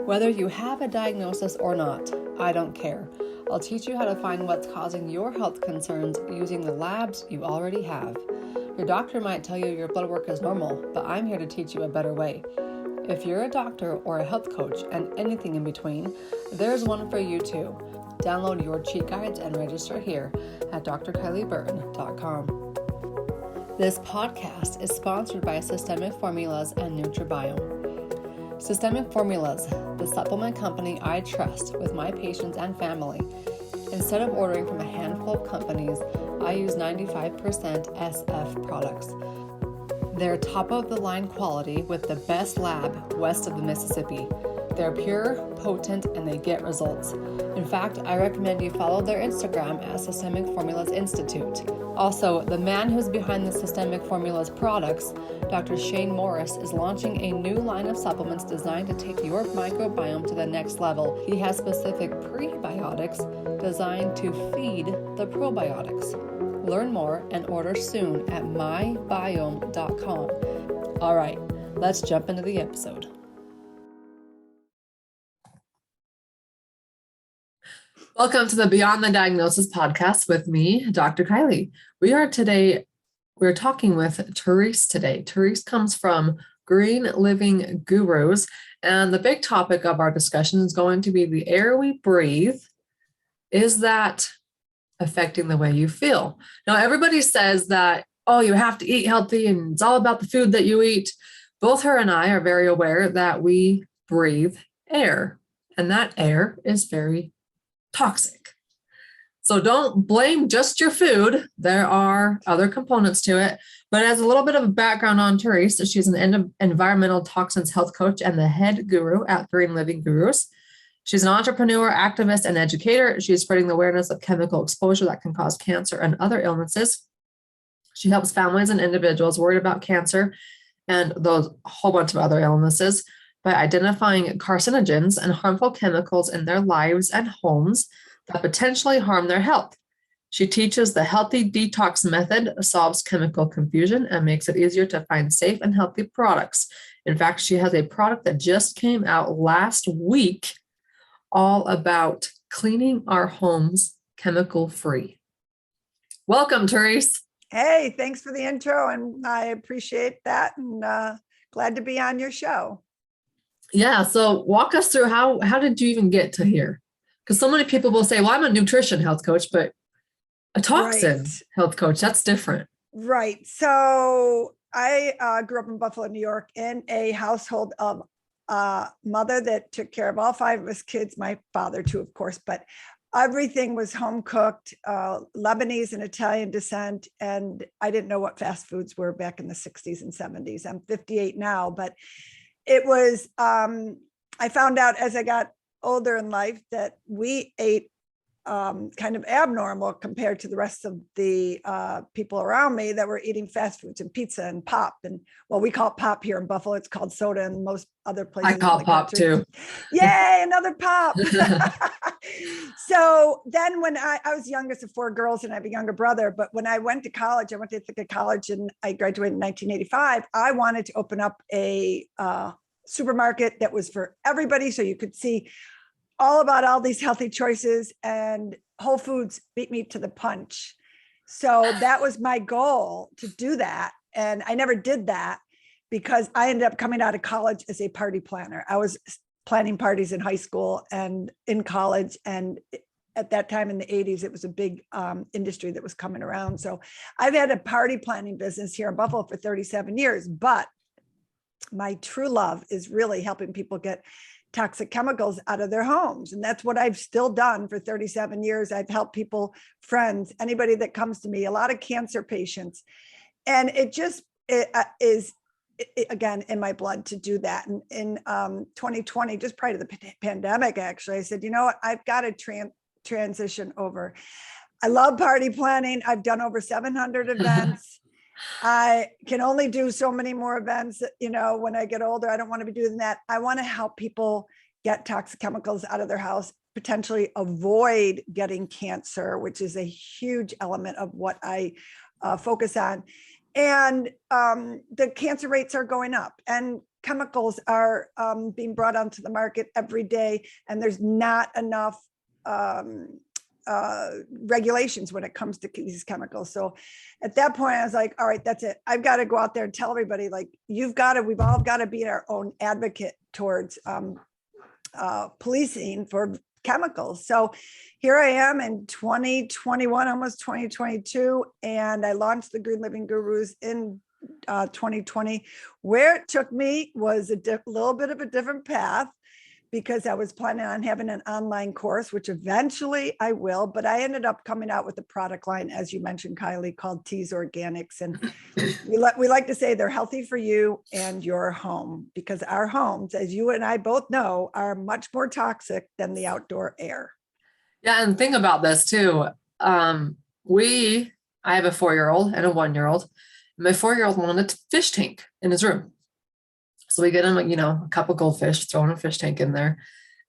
Whether you have a diagnosis or not, I don't care. I'll teach you how to find what's causing your health concerns using the labs you already have. Your doctor might tell you your blood work is normal, but I'm here to teach you a better way. If you're a doctor or a health coach and anything in between, there's one for you too. Download your cheat guides and register here at drkylieburton.com. This podcast is sponsored by Systemic Formulas and Nutribiome. Systemic Formulas, the supplement company I trust with my patients and family. Instead of ordering from a handful of companies, I use 95% SF products. They're top-of-the-line quality with the best lab west of the Mississippi. They're pure, potent, and they get results. In fact, I recommend you follow their Instagram at Systemic Formulas Institute. Also, the man who's behind the Systemic Formulas products, Dr. Shane Morris, is launching a new line of supplements designed to take your microbiome to the next level. He has specific prebiotics designed to feed the probiotics. Learn more and order soon at mybiome.com. All right, let's jump into the episode. Welcome to the Beyond the Diagnosis podcast with me, Dr. Kylie. We're talking with Therese today. Therese comes from Green Living Gurus, and the big topic of our discussion is going to be the air we breathe. Is that affecting the way you feel? Now, everybody says that, oh, you have to eat healthy and it's all about the food that you eat. Both her and I are very aware that we breathe air, and that air is very toxic. So don't blame just your food. There are other components to it. But as a little bit of a background on Therese, she's an environmental toxins health coach and the head guru at Green Living Gurus. She's an entrepreneur, activist, and educator. She's spreading the awareness of chemical exposure that can cause cancer and other illnesses. She helps families and individuals worried about cancer and those whole bunch of other illnesses by identifying carcinogens and harmful chemicals in their lives and homes that potentially harm their health. She teaches the healthy detox method, solves chemical confusion, and makes it easier to find safe and healthy products. In fact, she has a product that just came out last week all about cleaning our homes chemical-free. Welcome, Therese. Hey, thanks for the intro, and I appreciate that, and glad to be on your show. Yeah, so walk us through how did you even get to here? Because so many people will say, well, I'm a nutrition health coach, but a toxin health coach, that's different. Right. So I grew up in Buffalo, New York, in a household of a mother that took care of all 5 of us kids, my father too, of course, but everything was home cooked, Lebanese and Italian descent. And I didn't know what fast foods were back in the 60s and 70s. I'm 58 now, but it was, I found out as I got older in life that we ate kind of abnormal compared to the rest of the people around me that were eating fast foods and pizza and pop. And well, we call it pop here in Buffalo. It's called soda in most other places. I call pop too. Yay, another pop. So then when I was youngest of 4 girls and I have a younger brother, but when I went to college, I went to Ithaca College and I graduated in 1985. I wanted to open up a supermarket that was for everybody. So you could see all about all these healthy choices, and Whole Foods beat me to the punch. So that was my goal, to do that. And I never did that because I ended up coming out of college as a party planner. I was planning parties in high school and in college. And at that time in the 80s, it was a big industry that was coming around. So I've had a party planning business here in Buffalo for 37 years, but my true love is really helping people get toxic chemicals out of their homes. And that's what I've still done for 37 years. I've helped people, friends, anybody that comes to me, a lot of cancer patients. And it is, again, in my blood to do that. And in 2020, just prior to the pandemic, actually, I said, you know what, I've got to transition over. I love party planning. I've done over 700 events. I can only do so many more events, when I get older. I don't want to be doing that. I want to help people get toxic chemicals out of their house, potentially avoid getting cancer, which is a huge element of what I focus on. And the cancer rates are going up. And chemicals are being brought onto the market every day, and there's not enough regulations when it comes to these chemicals. So at that point, I was like, all right, that's it. I've got to go out there and tell everybody, like, we've all got to be our own advocate towards policing for chemicals. So here I am in 2021, almost 2022, and I launched the Green Living Gurus in 2020. Where it took me was a little bit of a different path, because I was planning on having an online course, which eventually I will, but I ended up coming out with a product line, as you mentioned, Kylie, called Teas Organics. And we like to say they're healthy for you and your home, because our homes, as you and I both know, are much more toxic than the outdoor air. Yeah, and think about this too. I have a 4-year-old and a 1-year-old. My 4-year-old wanted a fish tank in his room. So we get him, a couple goldfish, throwing a fish tank in there.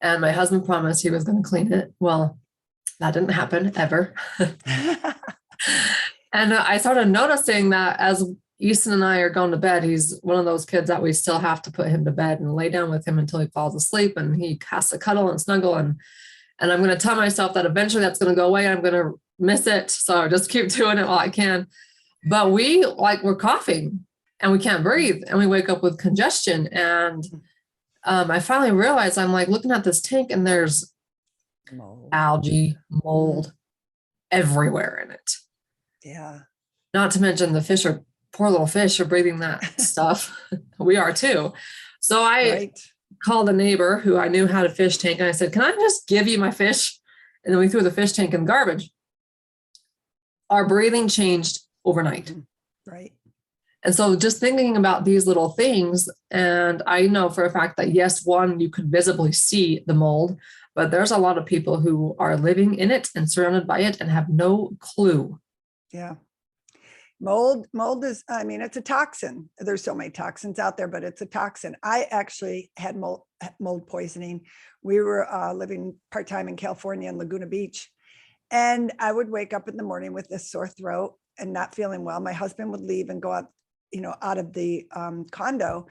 And my husband promised he was going to clean it. Well, that didn't happen ever. And I started noticing that as Easton and I are going to bed, he's one of those kids that we still have to put him to bed and lay down with him until he falls asleep, and he has to cuddle and snuggle. And I'm going to tell myself that eventually that's going to go away. I'm going to miss it. So I just keep doing it while I can. But we're coughing and we can't breathe, and we wake up with congestion. And I finally realized, I'm like looking at this tank, and there's algae, mold everywhere in it. Yeah. Not to mention the poor little fish are breathing that stuff. We are too. So I called a neighbor who I knew had a fish tank, and I said, can I just give you my fish? And then we threw the fish tank in the garbage. Our breathing changed overnight. Right. And so just thinking about these little things, and I know for a fact that yes, one, you could visibly see the mold, but there's a lot of people who are living in it and surrounded by it and have no clue. Yeah. Mold is, it's a toxin. There's so many toxins out there, but it's a toxin. I actually had mold poisoning. We were living part-time in California in Laguna Beach. And I would wake up in the morning with this sore throat and not feeling well. My husband would leave and go out of the condo,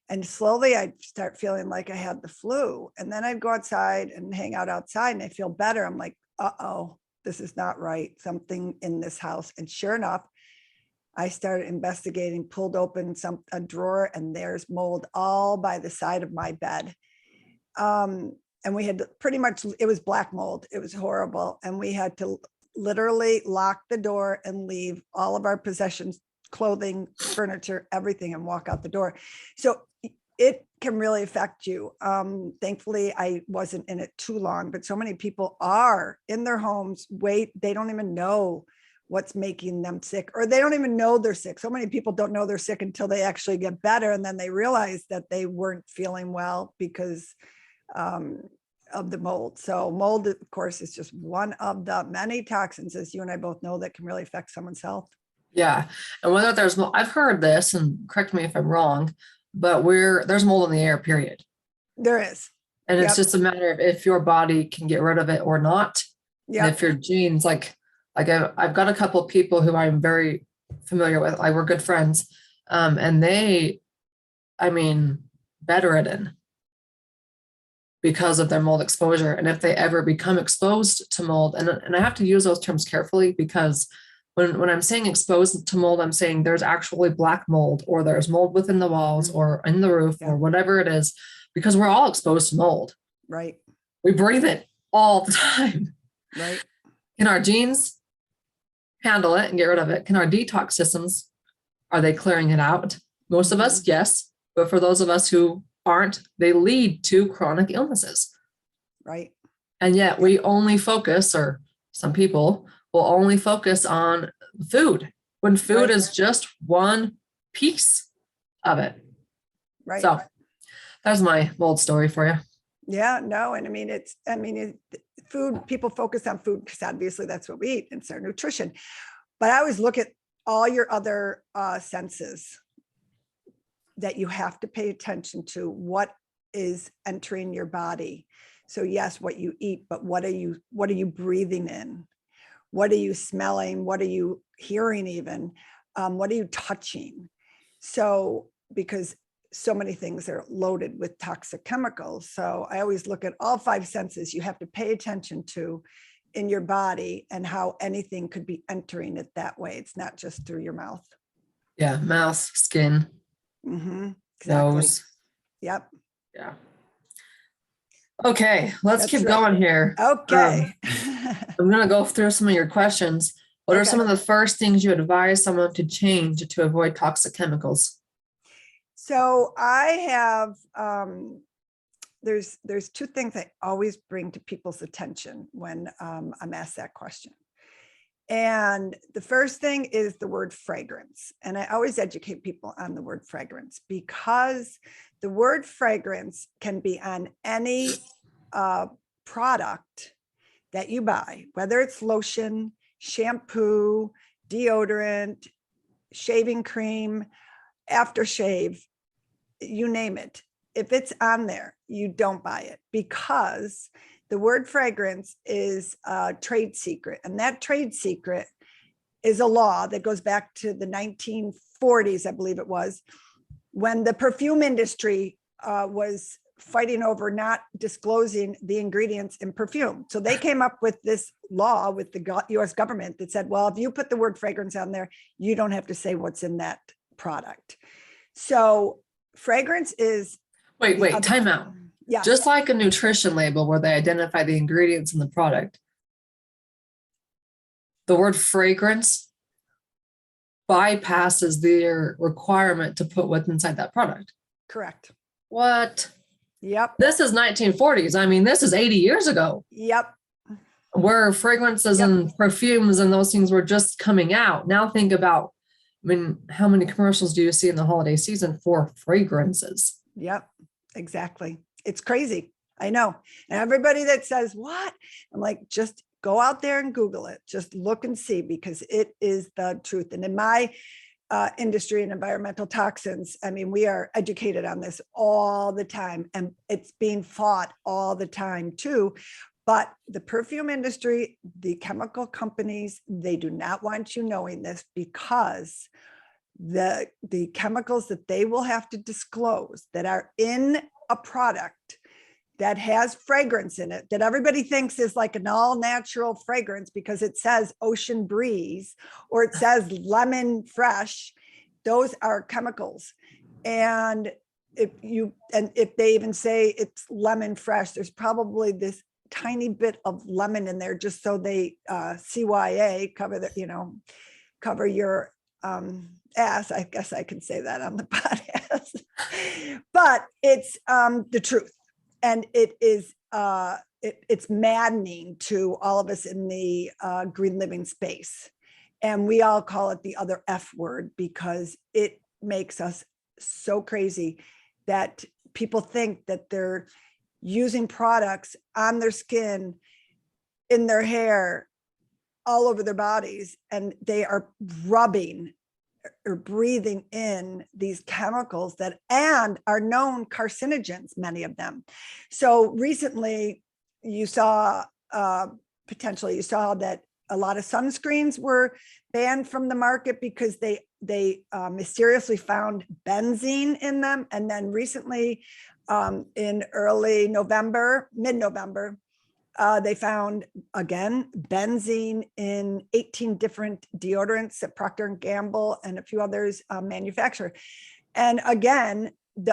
and slowly I'd start feeling like I had the flu. And then I'd go outside and hang out outside, and I feel better. I'm like, uh-oh, this is not right. Something in this house. And sure enough, I started investigating, pulled open a drawer, and there's mold all by the side of my bed. And we had it was black mold. It was horrible. And we had to literally lock the door and leave all of our possessions, clothing, furniture, everything, and walk out the door. So it can really affect you. Thankfully, I wasn't in it too long, but so many people are in their homes. They don't even know what's making them sick, or they don't even know they're sick. So many people don't know they're sick until they actually get better. And then they realize that they weren't feeling well because of the mold. So mold, of course, is just one of the many toxins, as you and I both know, that can really affect someone's health. Yeah. And whether there's mold, I've heard this, and correct me if I'm wrong, but there's mold in the air, period. There is. And it's just a matter of if your body can get rid of it or not. Yeah. And if your genes, like I've got a couple of people who I'm very familiar with, we're good friends. And they, bedridden because of their mold exposure. And if they ever become exposed to mold, and I have to use those terms carefully, because when I'm saying exposed to mold, I'm saying there's actually black mold, or there's mold within the walls or in the roof or whatever it is, because we're all exposed to mold. Right. We breathe it all the time. Right. Can our genes handle it and get rid of it? Can our detox systems, are they clearing it out? Most of us, yes. But for those of us who aren't, they lead to chronic illnesses. Right. And yet we only focus, or some people will only focus on food, when food is just one piece of it. Right. So that's my mold story for you. Yeah, no. And food, people focus on food because obviously that's what we eat. It's our nutrition. But I always look at all your other senses that you have to pay attention to, what is entering your body. So yes, what you eat, but what are you breathing in? What are you smelling? What are you hearing even? What are you touching? So, because so many things are loaded with toxic chemicals. So I always look at all five senses you have to pay attention to in your body and how anything could be entering it that way. It's not just through your mouth. Yeah, mouth, skin, Exactly. nose. Yep. Yeah. Okay, let's That's keep right. going here. Okay. I'm going to go through some of your questions. What are some of the first things you advise someone to change to avoid toxic chemicals? So I have, there's two things I always bring to people's attention when I'm asked that question. And the first thing is the word fragrance. And I always educate people on the word fragrance because the word fragrance can be on any product that you buy, whether it's lotion, shampoo, deodorant, shaving cream, aftershave, you name it. If it's on there, you don't buy it because the word fragrance is a trade secret. And that trade secret is a law that goes back to the 1940s, I believe it was, when the perfume industry was fighting over not disclosing the ingredients in perfume. So they came up with this law with the US government that said, well, if you put the word fragrance on there, you don't have to say what's in that product. So fragrance is... Wait, time out. Yeah. Just like a nutrition label where they identify the ingredients in the product, the word fragrance bypasses their requirement to put what's inside that product. Correct. What? Yep. This is 1940s. I mean, this is 80 years ago. Yep. Where fragrances and perfumes and those things were just coming out. Now think about, I mean, how many commercials do you see in the holiday season for fragrances? Yep, exactly. It's crazy. I know. And everybody that says, what? I'm like, just go out there and Google it. Just look and see, because it is the truth. And in my industry and environmental toxins, I mean, we are educated on this all the time, and it's being fought all the time too. But the perfume industry, the chemical companies, they do not want you knowing this, because the chemicals that they will have to disclose that are in a product that has fragrance in it, that everybody thinks is like an all natural fragrance because it says ocean breeze or it says lemon fresh, those are chemicals. And if they even say it's lemon fresh, there's probably this tiny bit of lemon in there just so they CYA cover your ass. I guess I can say that on the podcast, but it's the truth. And it is it's maddening to all of us in the green living space. And we all call it the other F word because it makes us so crazy that people think that they're using products on their skin, in their hair, all over their bodies, and they are rubbing or breathing in these chemicals that and are known carcinogens, many of them. So recently you saw potentially you saw that a lot of sunscreens were banned from the market because they mysteriously found benzene in them. And then recently in early November, mid-November, they found, again, benzene in 18 different deodorants that Procter & Gamble and a few others manufacture. And again,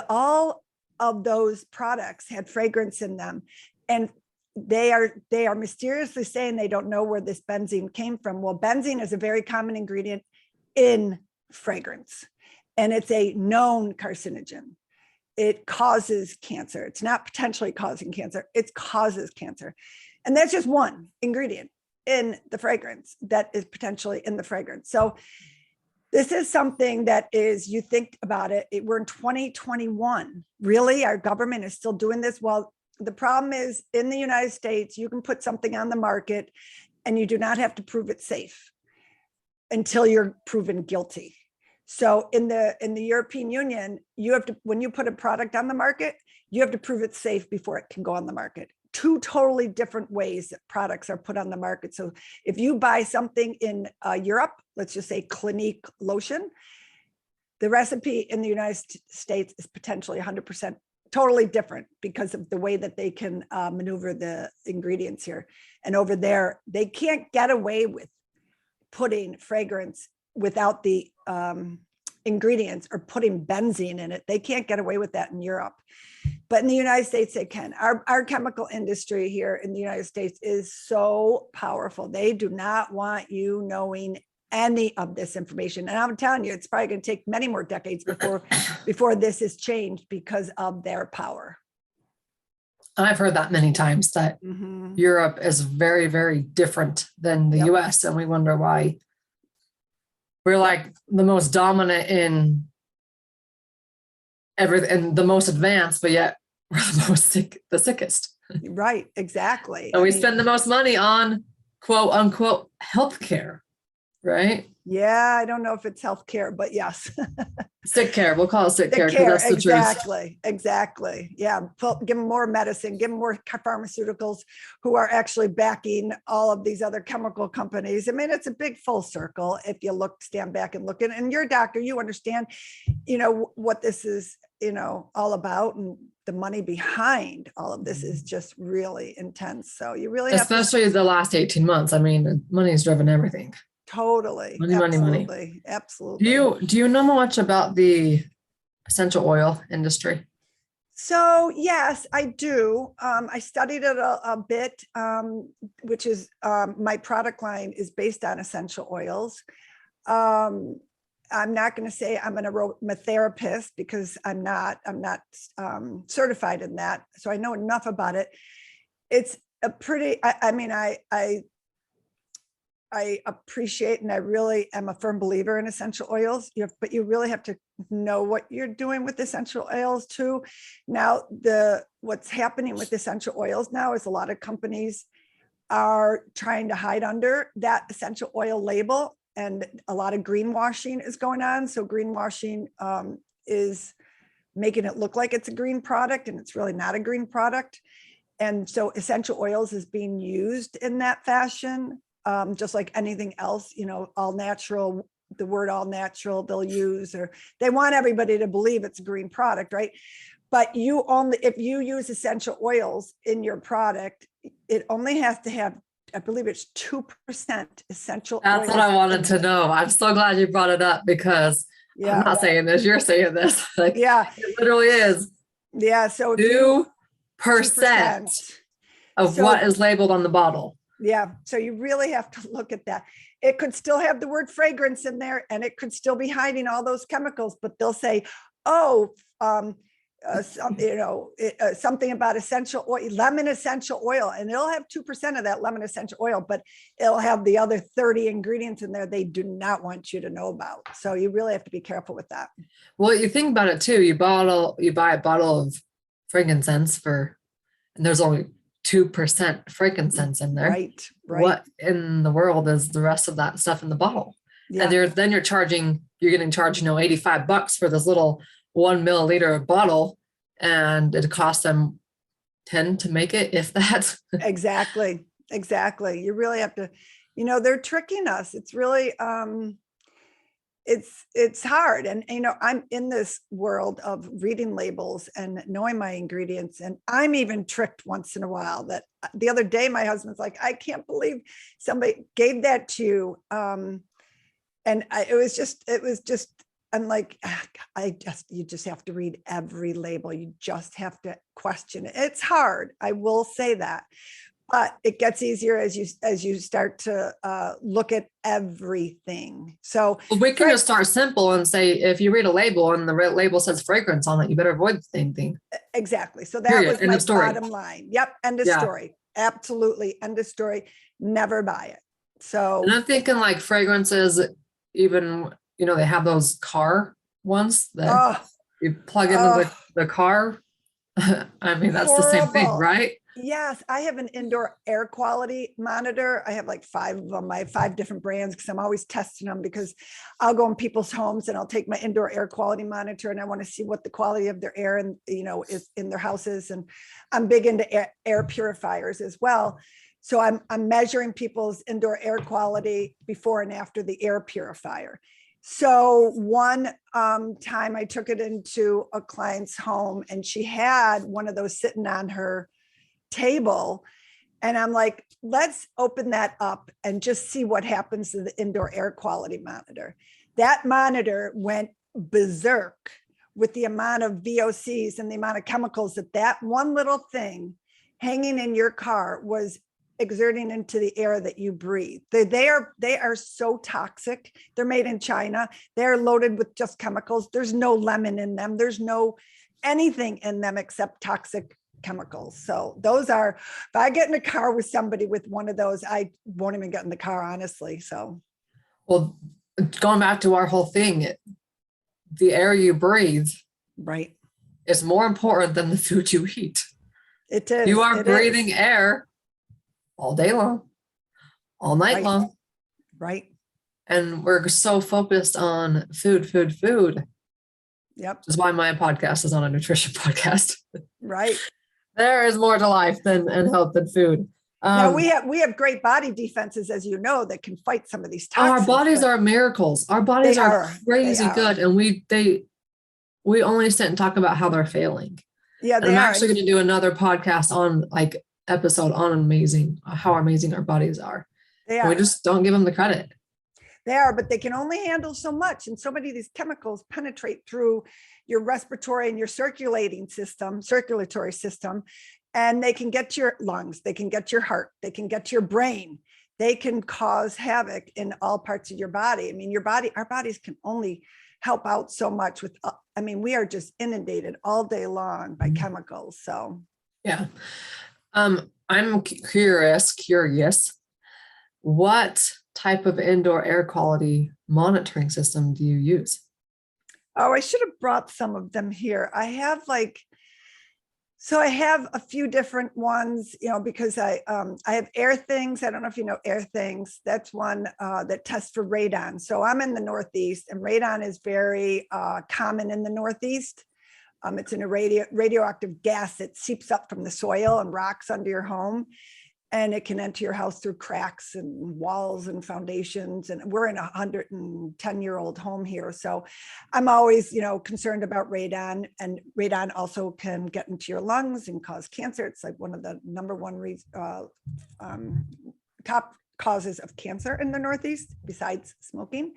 all of those products had fragrance in them. And they are mysteriously saying they don't know where this benzene came from. Well, benzene is a very common ingredient in fragrance, and it's a known carcinogen. It causes cancer. It's not potentially causing cancer, it causes cancer. And that's just one ingredient in the fragrance that is potentially in the fragrance. So this is something that is, you think about it, we're in 2021. Really, our government is still doing this? Well, the problem is in the United States, you can put something on the market and you do not have to prove it safe until you're proven guilty. So in the European Union, you have to, when you put a product on the market, you have to prove it's safe before it can go on the market. Two totally different ways that products are put on the market. So if you buy something in Europe, let's just say Clinique lotion, The recipe in the United States is potentially 100% totally different because of the way that they can maneuver the ingredients here. And over there, they can't get away with putting fragrance without the ingredients or putting benzene in it. They can't get away with that in Europe. But in the United States, they can. Our chemical industry here in the United States is so powerful. They do not want you knowing any of this information. And I'm telling you, it's probably going to take many more decades before this is changed because of their power. I've heard that many times, that Europe is very, very different than the US. And we wonder why we're like the most dominant in everything and the most advanced, but yet we're the most the sickest. Right, exactly. And we spend the most money on quote unquote healthcare, right? Yeah, I don't know if it's healthcare, but yes. Sick care. We'll call it sick care because that's the truth. Exactly. Yeah. Give them more medicine, give them more pharmaceuticals who are actually backing all of these other chemical companies. I mean, it's a big full circle. If you stand back and look at it, and you're a doctor, you understand, what this is, all about, and the money behind all of this is just really intense. So you really especially the last 18 months. I mean, money has driven everything. Totally. Money. Absolutely. Do you know much about the essential oil industry? So yes, I do. I studied it a bit, which is my product line is based on essential oils. I'm not going to say I'm an aromatherapist because I'm not certified in that. So I know enough about it. It's a pretty, I appreciate, and I really am a firm believer in essential oils, but you really have to know what you're doing with essential oils too. Now, what's happening with essential oils now is a lot of companies are trying to hide under that essential oil label, and a lot of greenwashing is going on. So greenwashing is making it look like it's a green product, and it's really not a green product. And so essential oils is being used in that fashion. Just like anything else, all natural, the word all natural they'll use, or they want everybody to believe it's a green product, right? But if you use essential oils in your product, it only has to have, I believe it's 2% essential oils. That's what I wanted to know. I'm so glad you brought it up because I'm not saying this, you're saying this. It literally is. Yeah. So 2% of what is labeled on the bottle. Yeah. So you really have to look at that. It could still have the word fragrance in there, and it could still be hiding all those chemicals, but they'll say, something about essential oil, lemon essential oil, and it'll have 2% of that lemon essential oil, but it'll have the other 30 ingredients in there they do not want you to know about. So you really have to be careful with that. Well, you think about it too. You buy a bottle of frankincense and there's only 2% frankincense in there. Right. What in the world is the rest of that stuff in the bottle? Yeah. And then you're getting charged, $85 for this little 1 milliliter bottle, and it costs them 10 to make it, if that. Exactly. You really have to, they're tricking us. It's really, it's hard. And, I'm in this world of reading labels and knowing my ingredients. And I'm even tricked once in a while. That the other day, my husband's like, I can't believe somebody gave that to you. It was just, I'm like, you just have to read every label. You just have to question it. It's hard. I will say that. But it gets easier as you start to look at everything. So we can just start simple and say, if you read a label and the label says fragrance on it, you better avoid the same thing. Exactly. So that was my bottom line. Yep. End of story. Absolutely. End of story. Never buy it. So and I'm thinking like fragrances, even, they have those car ones that you plug into the car. I mean, that's horrible. The same thing, right? Yes, I have an indoor air quality monitor. I have like 5 of them. I have 5 different brands because I'm always testing them, because I'll go in people's homes and I'll take my indoor air quality monitor and I want to see what the quality of their air is in their houses. And I'm big into air purifiers as well. So I'm measuring people's indoor air quality before and after the air purifier. So one time I took it into a client's home and she had one of those sitting on her table. And I'm like, let's open that up and just see what happens to the indoor air quality monitor. That monitor went berserk with the amount of VOCs and the amount of chemicals that one little thing hanging in your car was exerting into the air that you breathe. They are so toxic. They're made in China. They're loaded with just chemicals. There's no lemon in them. There's no anything in them except toxic chemicals. So those are, if I get in a car with somebody with one of those, I won't even get in the car, honestly. So, well, going back to our whole thing, the air you breathe, right, is more important than the food you eat. It is. You are breathing air all day long, all night long. Right. And we're so focused on food. Yep. Which is why my podcast is not a nutrition podcast. Right. There is more to life and health than food. Now we have great body defenses, as you know, that can fight some of these toxins. Our bodies are miracles. Our bodies are crazy good. And we only sit and talk about how they're failing. Yeah, I'm actually going to do another podcast on episode on how amazing our bodies are. We just don't give them the credit. They are, but they can only handle so much. And so many of these chemicals penetrate through your respiratory and your circulatory system, and they can get to your lungs, they can get to your heart, they can get to your brain. They can cause havoc in all parts of your body. I mean, our bodies can only help out so much with, we are just inundated all day long by chemicals. So, yeah. I'm curious, what type of indoor air quality monitoring system do you use? Oh, I should have brought some of them here. I have I have a few different ones, because I have Air Things. I don't know if you know Air Things. That's one that tests for radon. So I'm in the Northeast, and radon is very common in the Northeast. It's in a radioactive gas that seeps up from the soil and rocks under your home. And it can enter your house through cracks and walls and foundations. And we're in a 110-year-old home here. So I'm always, concerned about radon. And radon also can get into your lungs and cause cancer. It's like one of the number one top causes of cancer in the Northeast, besides smoking.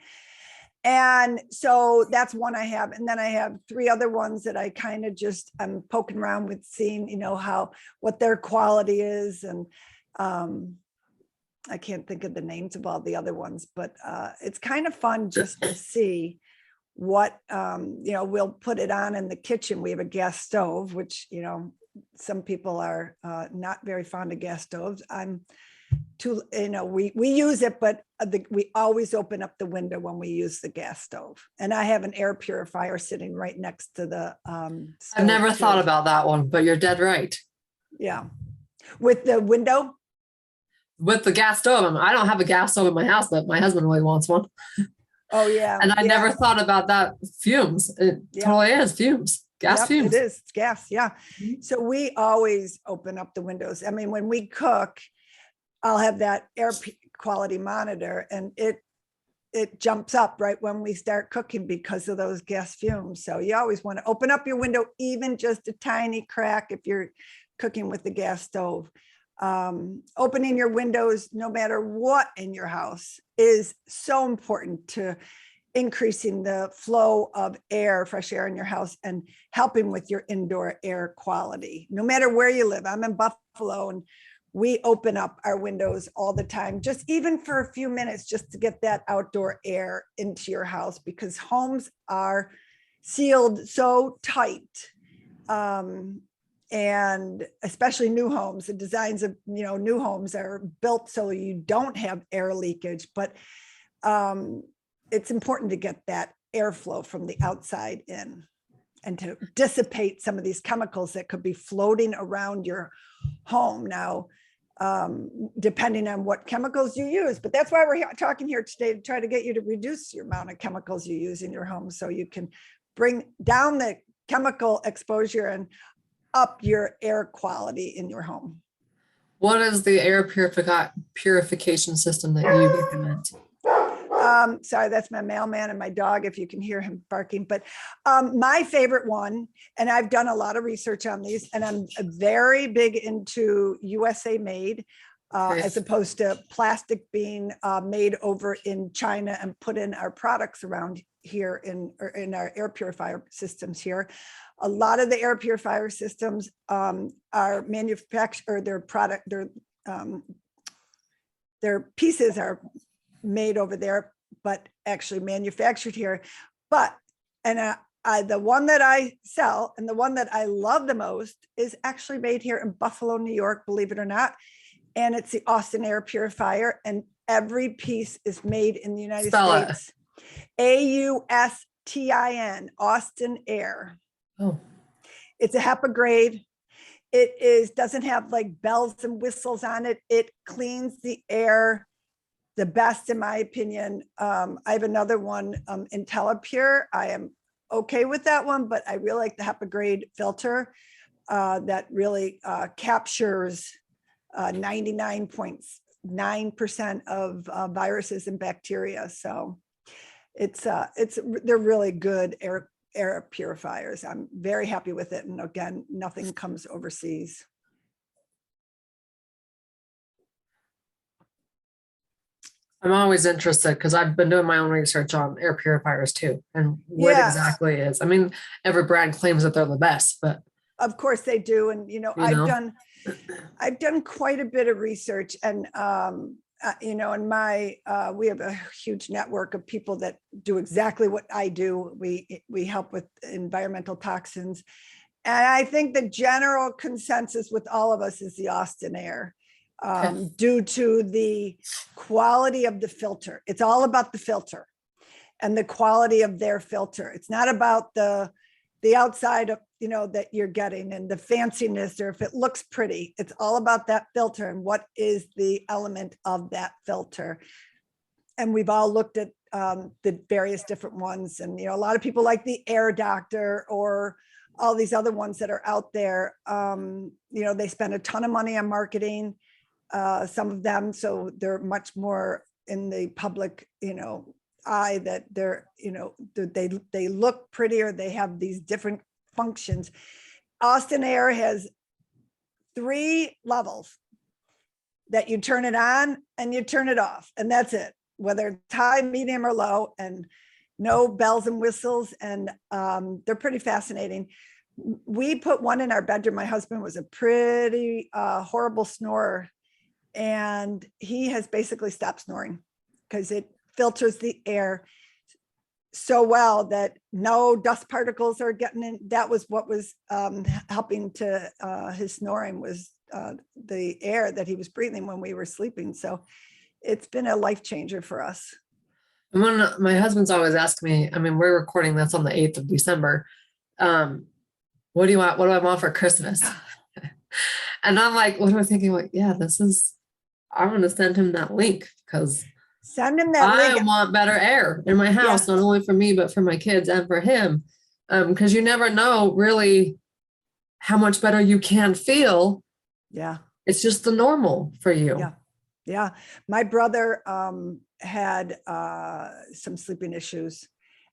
And so that's one I have. And then I have three other ones that I kind of I'm poking around with, seeing, what their quality is. And I can't think of the names of all the other ones, but it's kind of fun just to see what, we'll put it on in the kitchen. We have a gas stove, which, some people are not very fond of gas stoves. We use it, but we always open up the window when we use the gas stove. And I have an air purifier sitting right next to the stove. I've never thought about that one, but you're dead right. Yeah. With the window? With the gas stove. I don't have a gas stove in my house, but my husband really wants one. Oh, yeah. And I never thought about that. Fumes. It totally is fumes. Gas fumes. It is. It's gas. Yeah. Mm-hmm. So we always open up the windows. When we cook, I'll have that air quality monitor, and it jumps up right when we start cooking because of those gas fumes. So you always want to open up your window, even just a tiny crack if you're cooking with the gas stove. Opening your windows, no matter what in your house, is so important to increasing the flow of air, fresh air in your house, and helping with your indoor air quality. No matter where you live. I'm in Buffalo, and we open up our windows all the time, just even for a few minutes, just to get that outdoor air into your house, because homes are sealed so tight. And especially new homes, the designs of, new homes are built so you don't have air leakage, but it's important to get that airflow from the outside in, and to dissipate some of these chemicals that could be floating around your home now, depending on what chemicals you use. But that's why we're talking here today, to try to get you to reduce your amount of chemicals you use in your home, so you can bring down the chemical exposure and up your air quality in your home. What is the air purification system that you recommend? Sorry, that's my mailman and my dog, if you can hear him barking. But my favorite one, and I've done a lot of research on these, and I'm very big into USA made, as opposed to plastic being made over in China and put in our products around here in our air purifier systems here. A lot of the air purifier systems are manufactured, or their pieces are made over there, but actually manufactured here. But, and the one that I sell and the one that I love the most is actually made here in Buffalo, New York, believe it or not. And it's the Austin Air Purifier, and every piece is made in the United States. AUSTIN, Austin Air. Oh, it's a HEPA grade. It doesn't have like bells and whistles on it. It cleans the air the best, in my opinion. I have another one, IntelliPure. I am okay with that one, but I really like the HEPA grade filter that really captures 99.9% of viruses and bacteria. So they're really good air purifiers. I'm very happy with it. And again, nothing comes overseas. I'm always interested because I've been doing my own research on air purifiers too, and what exactly is. I mean, every brand claims that they're the best, but of course they do. And I've done quite a bit of research, and in we have a huge network of people that do exactly what I do. We help with environmental toxins, and I think the general consensus with all of us is the Austin Air. Due to the quality of the filter. It's all about the filter and the quality of their filter. It's not about the outside of, that you're getting and the fanciness, or if it looks pretty. It's all about that filter and what is the element of that filter. And we've all looked at the various different ones. And, a lot of people like the Air Doctor or all these other ones that are out there. They spend a ton of money on marketing. Some of them, so they're much more in the public, eye, that they're, they look prettier. They have these different functions. Austin Air has 3 levels that you turn it on and you turn it off, and that's it. Whether it's high, medium, or low, and no bells and whistles, and they're pretty fascinating. We put one in our bedroom. My husband was a pretty horrible snorer. And he has basically stopped snoring because it filters the air so well that no dust particles are getting in. That was what was helping to his snoring, was the air that he was breathing when we were sleeping. So it's been a life changer for us. And when my husband's always asking me, I mean, we're recording this on the 8th of December. What do you want? What do I want for Christmas? And I'm like, what am I thinking? Like, yeah, I'm going to send him that link, because send him that I link. want better air in my house, not only for me, but for my kids and for him. Because you never know really how much better you can feel. Yeah. It's just the normal for you. Yeah. Yeah. My brother had some sleeping issues.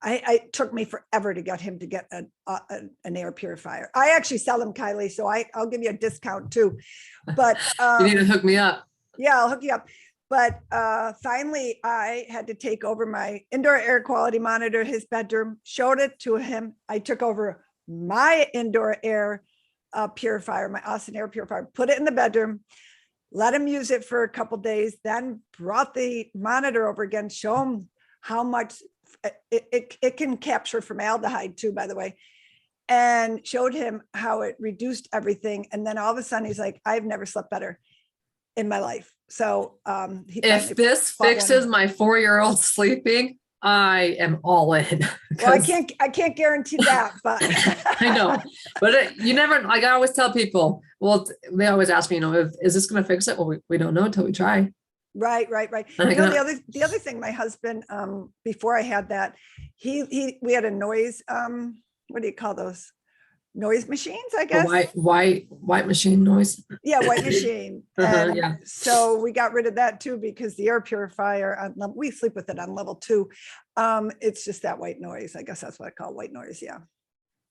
It took me forever to get him to get an air purifier. I actually sell them, Kylie, so I'll give you a discount too. But you need to hook me up. Yeah, I'll hook you up. But finally, I had to take over my indoor air quality monitor, his bedroom, showed it to him. I took over my indoor air purifier, my Austin Air Purifier, put it in the bedroom, let him use it for a couple of days, then brought the monitor over again, show him how much it can capture formaldehyde too, by the way, and showed him how it reduced everything. And then all of a sudden he's like, I've never slept better in my life. So if this fixes my 4-year-old sleeping, I am all in. Well, I can't guarantee that, but I know, but you never, like I always tell people, well, they always ask me, is this going to fix it? Well, we don't know until we try. Right. The other thing, my husband, before I had that, we had a noise, what do you call those? noise machines, I A guess. white machine noise. Yeah, white machine. And Yeah. so we got rid of that too, because the air purifier, we sleep with it on level 2. It's just that white noise. I guess that's what I call white noise. Yeah.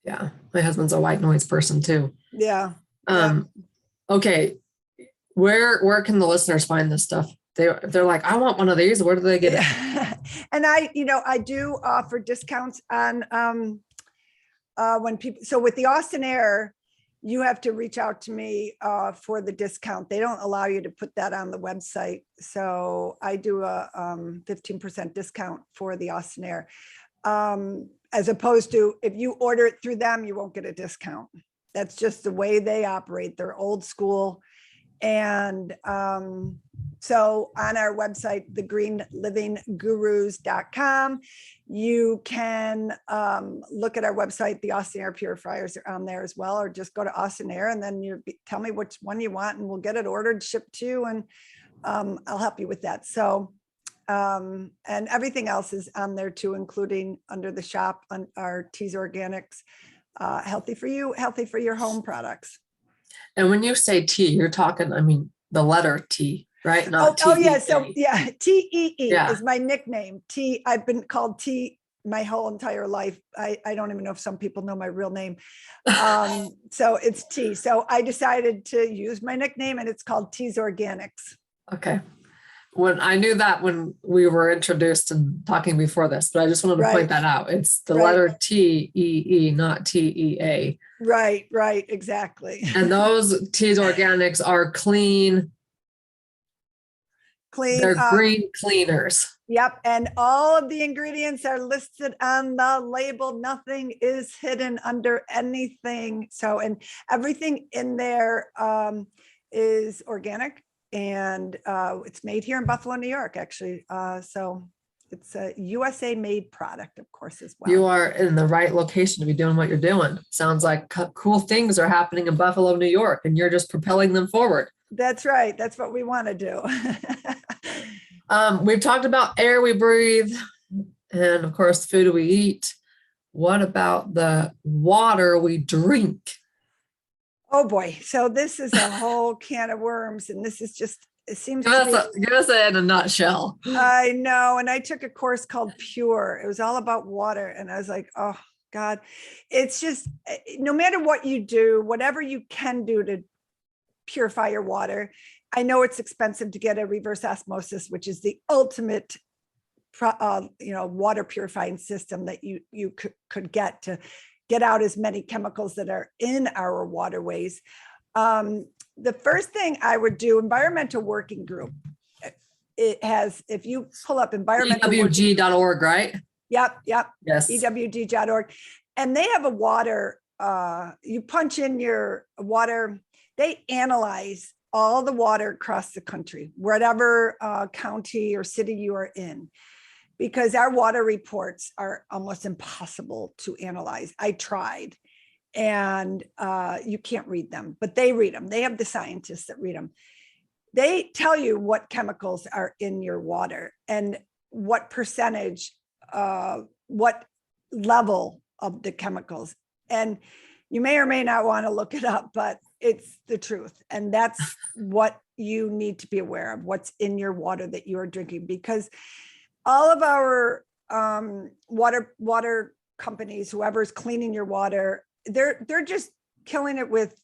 Yeah. My husband's a white noise person too. Yeah. Yeah. Okay. Where can the listeners find this stuff? They're like, I want one of these. Where do they get it? Yeah. And I do offer discounts on when people, so with the Austin Air, you have to reach out to me for the discount. They don't allow you to put that on the website. So I do a 15% discount for the Austin Air. As opposed to if you order it through them, you won't get a discount. That's just the way they operate. They're old school. And so on our website, thegreenlivinggurus.com, you can look at our website. The Austin Air purifiers are on there as well, or just go to Austin Air and then you tell me which one you want and we'll get it ordered, shipped to you, and I'll help you with that. So and everything else is on there too, including under the shop on our Teas Organics, healthy for you, healthy for your home products. And when you say tea, you're talking, I mean, the letter T, right? Not Oh yeah. T-E-A. So yeah, TEE Yeah. is my nickname. T, I've been called T my whole entire life. I don't even know if some people know my real name. So it's T. So I decided to use my nickname and it's called Teas Organics. Okay. When I knew that when we were introduced and talking before this, but I just wanted to point that out. It's the letter T-E-E, not T-E-A. Right, exactly. And those Teas Organics are clean. They're green cleaners. Yep. And all of the ingredients are listed on the label. Nothing is hidden under anything. So, and everything in there is organic, and it's made here in Buffalo, New York, actually. So it's a USA made product, of course, as well. You are in the right location to be doing what you're doing. Sounds like cool things are happening in Buffalo, New York, and you're just propelling them forward. That's right. That's what we want to do. We've talked about air we breathe and, of course, food we eat. What about the water we drink? Oh, boy. So this is a whole can of worms. And this is just, it seems give us it in a nutshell. I know. And I took a course called Pure. It was all about water. And I was like, oh, God, it's just, no matter what you do, whatever you can do to purify your water. I know it's expensive to get a reverse osmosis, which is the ultimate, water purifying system that you could get to get out as many chemicals that are in our waterways. The first thing I would do, Environmental Working Group. It has, if you pull up EWG.org, right? Yep. Yes. EWG.org. And they have a water, you punch in your water. They analyze all the water across the country, whatever county or city you are in, because our water reports are almost impossible to analyze. I tried, and you can't read them, but they read them. They have the scientists that read them. They tell you what chemicals are in your water and what percentage, what level of the chemicals. And you may or may not want to look it up, but it's the truth. And that's what you need to be aware of, what's in your water that you are drinking, because all of our water companies, whoever's cleaning your water, they're just killing it with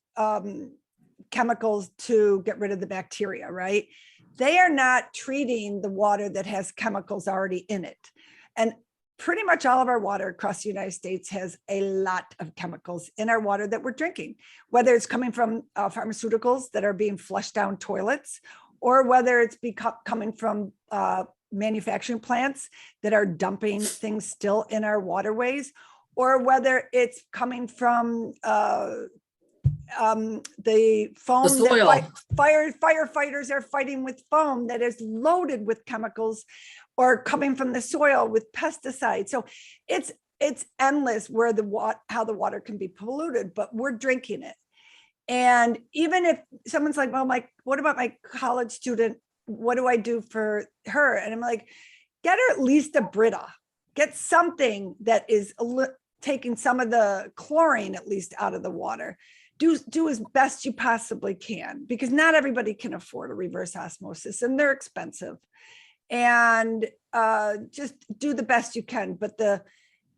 chemicals to get rid of the bacteria, right? They are not treating the water that has chemicals already in it. And pretty much all of our water across the United States has a lot of chemicals in our water that we're drinking, whether it's coming from pharmaceuticals that are being flushed down toilets, or whether it's coming from manufacturing plants that are dumping things still in our waterways, or whether it's coming from the foam that firefighters are fighting with, foam that is loaded with chemicals, or coming from the soil with pesticides. So it's endless where how the water can be polluted, but we're drinking it. And even if someone's like, well, what about my college student? What do I do for her? And I'm like, get her at least a Brita. Get something that is taking some of the chlorine at least out of the water. Do as best you possibly can, because not everybody can afford a reverse osmosis and they're expensive. And just do the best you can, but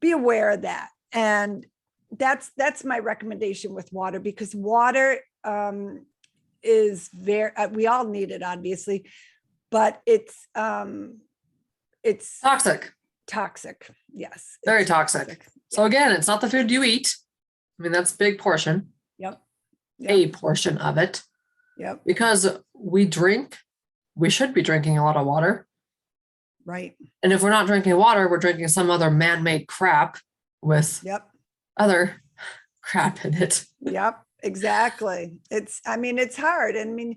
be aware of that. And that's my recommendation with water, because water is we all need it, obviously, but it's toxic. Yes. Very toxic. So again, it's not the food you eat. I mean, that's a big portion. Yep. A portion of it. Yep. Because we should be drinking a lot of water. Right. And if we're not drinking water, we're drinking some other man-made crap with other crap in it. Yep. Exactly. It's hard. And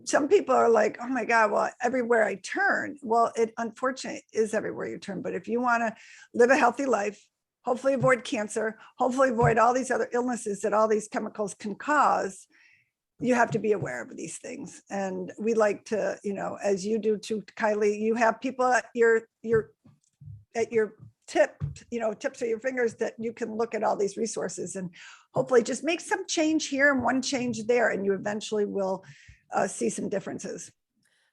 some people are like, oh my God, well, everywhere I turn. Well, it unfortunately is everywhere you turn. But if you want to live a healthy life, hopefully avoid cancer, hopefully avoid all these other illnesses that all these chemicals can cause, you have to be aware of these things. And we like to, as you do too, Kylie, you have people at your tips of your fingers that you can look at all these resources and hopefully just make some change here and one change there, and you eventually will see some differences.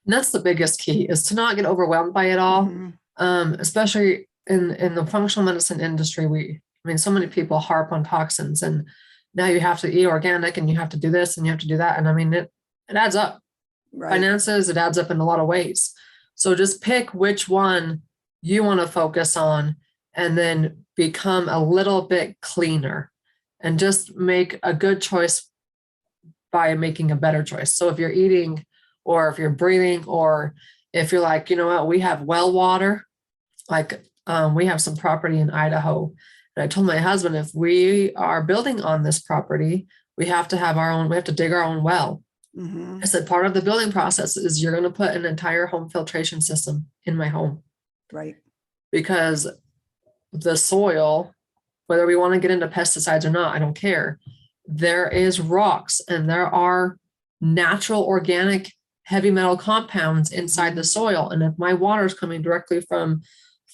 And that's the biggest key, is to not get overwhelmed by it all. Mm-hmm. Especially in the functional medicine industry, so many people harp on toxins, and now you have to eat organic and you have to do this and you have to do that. And it adds up. Right. Finances, it adds up in a lot of ways. So just pick which one you want to focus on and then become a little bit cleaner and just make a good choice by making a better choice. So if you're eating, or if you're breathing, or if you're like, we have well water, like we have some property in Idaho. And I told my husband, if we are building on this property, we have to dig our own well. Mm-hmm. I said, part of the building process is you're going to put an entire home filtration system in my home. Right. Because the soil, whether we want to get into pesticides or not, I don't care. There is rocks and there are natural organic heavy metal compounds inside the soil. And if my water is coming directly from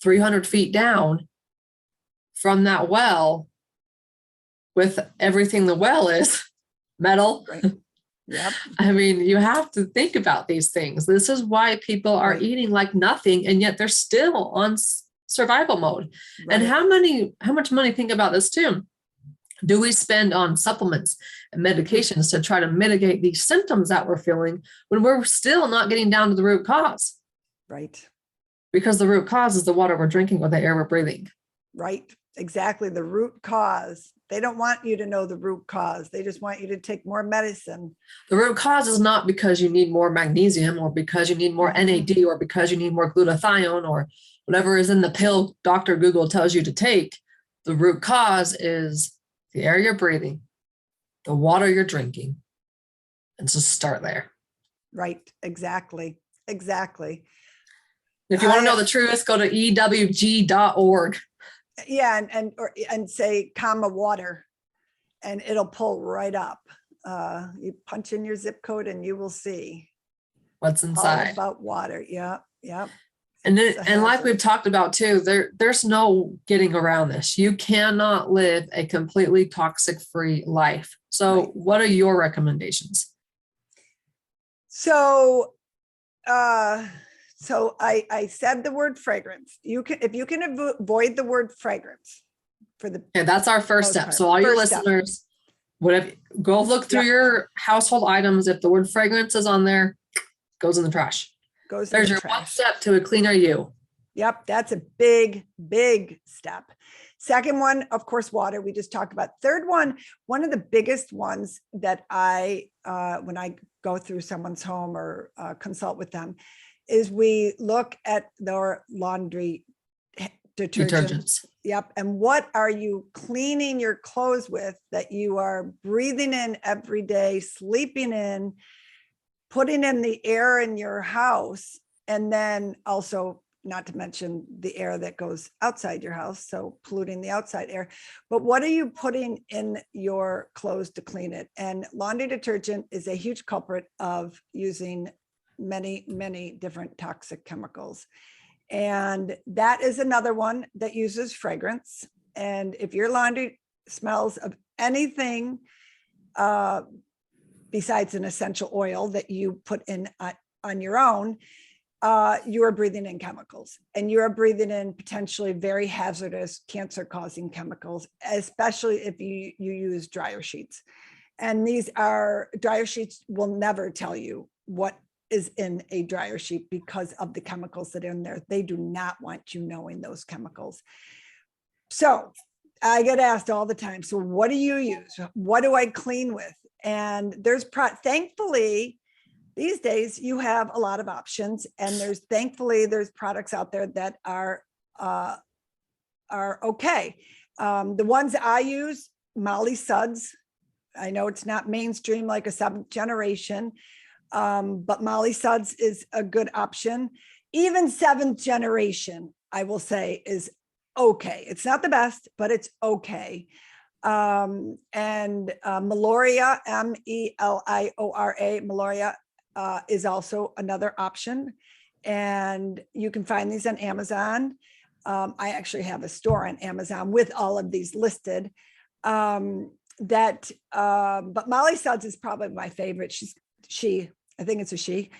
300 feet down from that well, with everything the well is metal. Right. Yep. You have to think about these things. This is why people are eating like nothing, and yet they're still on survival mode. Right. And how much money, think about this too, do we spend on supplements and medications to try to mitigate these symptoms that we're feeling when we're still not getting down to the root cause? Right. Because the root cause is the water we're drinking or the air we're breathing. Right. Exactly. The root cause. They don't want you to know the root cause. They just want you to take more medicine. The root cause is not because you need more magnesium or because you need more NAD or because you need more glutathione or whatever is in the pill Dr. Google tells you to take. The root cause is the air you're breathing, the water you're drinking, and just start there. Right. Exactly. Exactly. If you want to know the truth, go to ewg.org. Yeah. And say comma water, and it'll pull right up. You punch in your zip code and you will see what's inside. All about water. Yep. Yep. And like we've talked about too, there's no getting around this. You cannot live a completely toxic-free life. So what are your recommendations? So I said the word fragrance. If you can avoid the word fragrance that's our first step. So all your listeners, go look through your household items. If the word fragrance is on there, goes in the trash. There's your one step to a cleaner you. Yep. That's a big, big step. Second one, of course, water. We just talked about. Third one of the biggest ones that when I go through someone's home or consult with them, is we look at their laundry detergents. Yep. And what are you cleaning your clothes with that you are breathing in every day, sleeping in, putting in the air in your house, and then also, not to mention the air that goes outside your house, so polluting the outside air. But what are you putting in your clothes to clean it? And laundry detergent is a huge culprit of using many, many different toxic chemicals. And that is another one that uses fragrance. And if your laundry smells of anything besides an essential oil that you put in on your own, you are breathing in chemicals, and you are breathing in potentially very hazardous cancer-causing chemicals, especially if you use dryer sheets. And these are dryer sheets will never tell you what is in a dryer sheet because of the chemicals that are in there. They do not want you knowing those chemicals. So I get asked all the time, so what do you use? What do I clean with? And thankfully, these days you have a lot of options, and thankfully there's products out there that are okay. The ones I use, Molly Suds. I know it's not mainstream like a 7th generation, but Molly Suds is a good option. Even 7th generation, I will say, is okay. It's not the best, but it's okay. And Meloria, Meliora, Meloria is also another option. And you can find these on Amazon. I actually have a store on Amazon with all of these listed. But Molly Suds is probably my favorite. I think it's a she.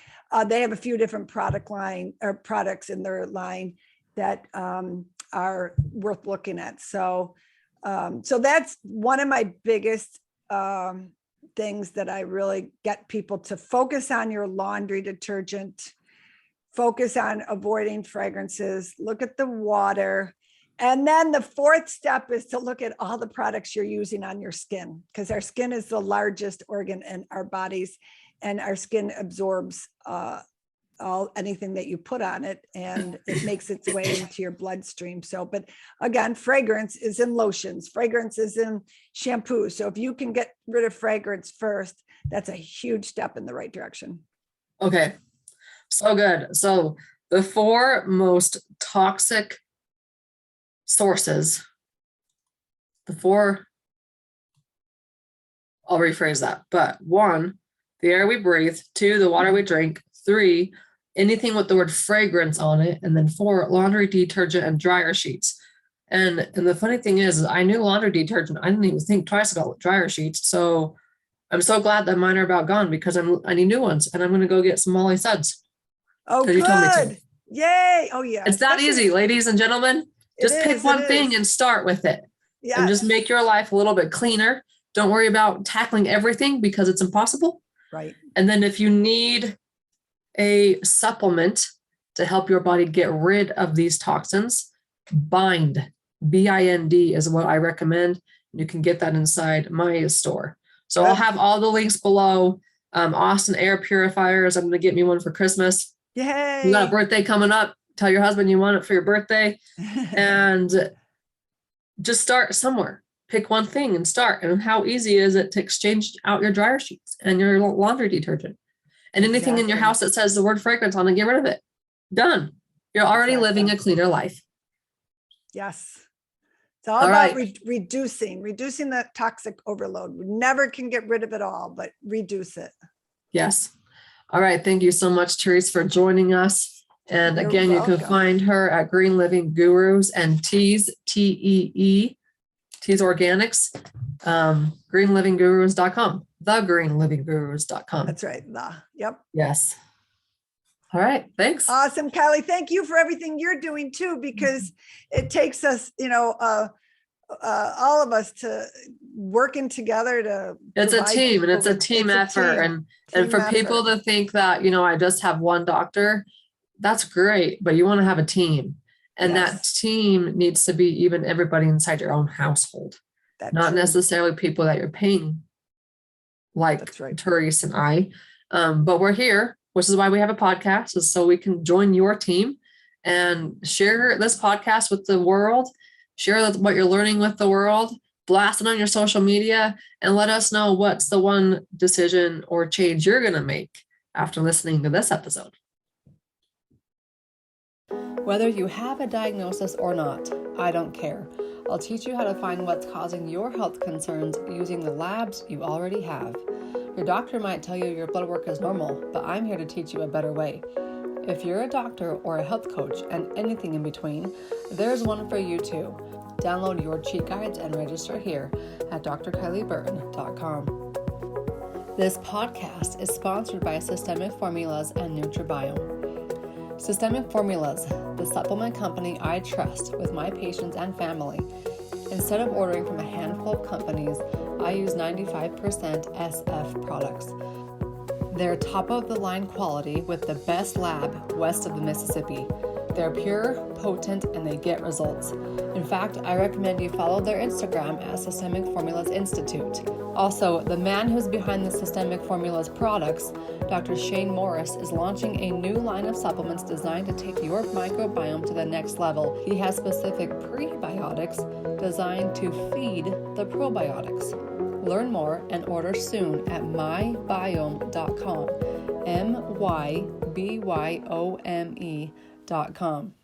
They have a few different products in their line that are worth looking at. So that's one of my biggest things that I really get people to focus on your laundry detergent, focus on avoiding fragrances, look at the water. And then the 4th step is to look at all the products you're using on your skin, because our skin is the largest organ in our bodies, and our skin absorbs anything that you put on it, and it makes its way into your bloodstream. So, but again, fragrance is in lotions, fragrance is in shampoo. So if you can get rid of fragrance first, that's a huge step in the right direction. Okay. So good. So the 4 most toxic sources, I'll rephrase that, but 1, the air we breathe, 2, the water we drink, 3, anything with the word fragrance on it, and then 4, laundry detergent and dryer sheets. And the funny thing is I knew laundry detergent. I didn't even think twice about dryer sheets. So I'm so glad that mine are about gone, because I need new ones, and I'm going to go get some Molly Suds. Oh, good. You told me to. Yay. Oh, yeah. It's that easy, ladies and gentlemen. Just pick one thing and start with it. Yeah. And just make your life a little bit cleaner. Don't worry about tackling everything, because it's impossible. Right. And then if you need a supplement to help your body get rid of these toxins, Bind, B-I-N-D is what I recommend. You can get that inside my store. So I'll have all the links below. Austin air purifiers. I'm going to get me one for Christmas. Yay. You got a birthday coming up. Tell your husband you want it for your birthday. And just start somewhere. Pick one thing and start. And how easy is it to exchange out your dryer sheets and your laundry detergent and anything in your house that says the word fragrance on it? Get rid of it. Done. You're already living a cleaner life. Yes. It's all about reducing the toxic overload. We never can get rid of it all, but reduce it. Yes. All right. Thank you so much, Therese, for joining us. And again, you can find her at Green Living Gurus and Teas, T-E-E, Teas Organics, greenlivinggurus.com, thegreenlivinggurus.com. That's right. Yep. Yes. All right. Thanks. Awesome, Kylie. Thank you for everything you're doing too, because it takes us, all of us to working together to. It's a team, and it's a team effort. And for people to think that, I just have one doctor, that's great, but you want to have a team, and that team needs to be even everybody inside your own household, not necessarily people that you're paying, like Therese and I. But we're here, which is why we have a podcast, is so we can join your team and share this podcast with the world, share what you're learning with the world, blast it on your social media, and let us know what's the one decision or change you're going to make after listening to this episode. Whether you have a diagnosis or not, I don't care. I'll teach you how to find what's causing your health concerns using the labs you already have. Your doctor might tell you your blood work is normal, but I'm here to teach you a better way. If you're a doctor or a health coach and anything in between, there's one for you too. Download your cheat guides and register here at drkylieburton.com. This podcast is sponsored by Systemic Formulas and Nutribiome. Systemic Formulas, the supplement company I trust with my patients and family. Instead of ordering from a handful of companies, I use 95% SF products. They're top-of-the-line quality with the best lab west of the Mississippi. They're pure, potent, and they get results. In fact, I recommend you follow their Instagram at Systemic Formulas Institute. Also, the man who's behind the Systemic Formulas products, Dr. Shane Morris, is launching a new line of supplements designed to take your microbiome to the next level. He has specific prebiotics designed to feed the probiotics. Learn more and order soon at mybiome.com. mybyome.com.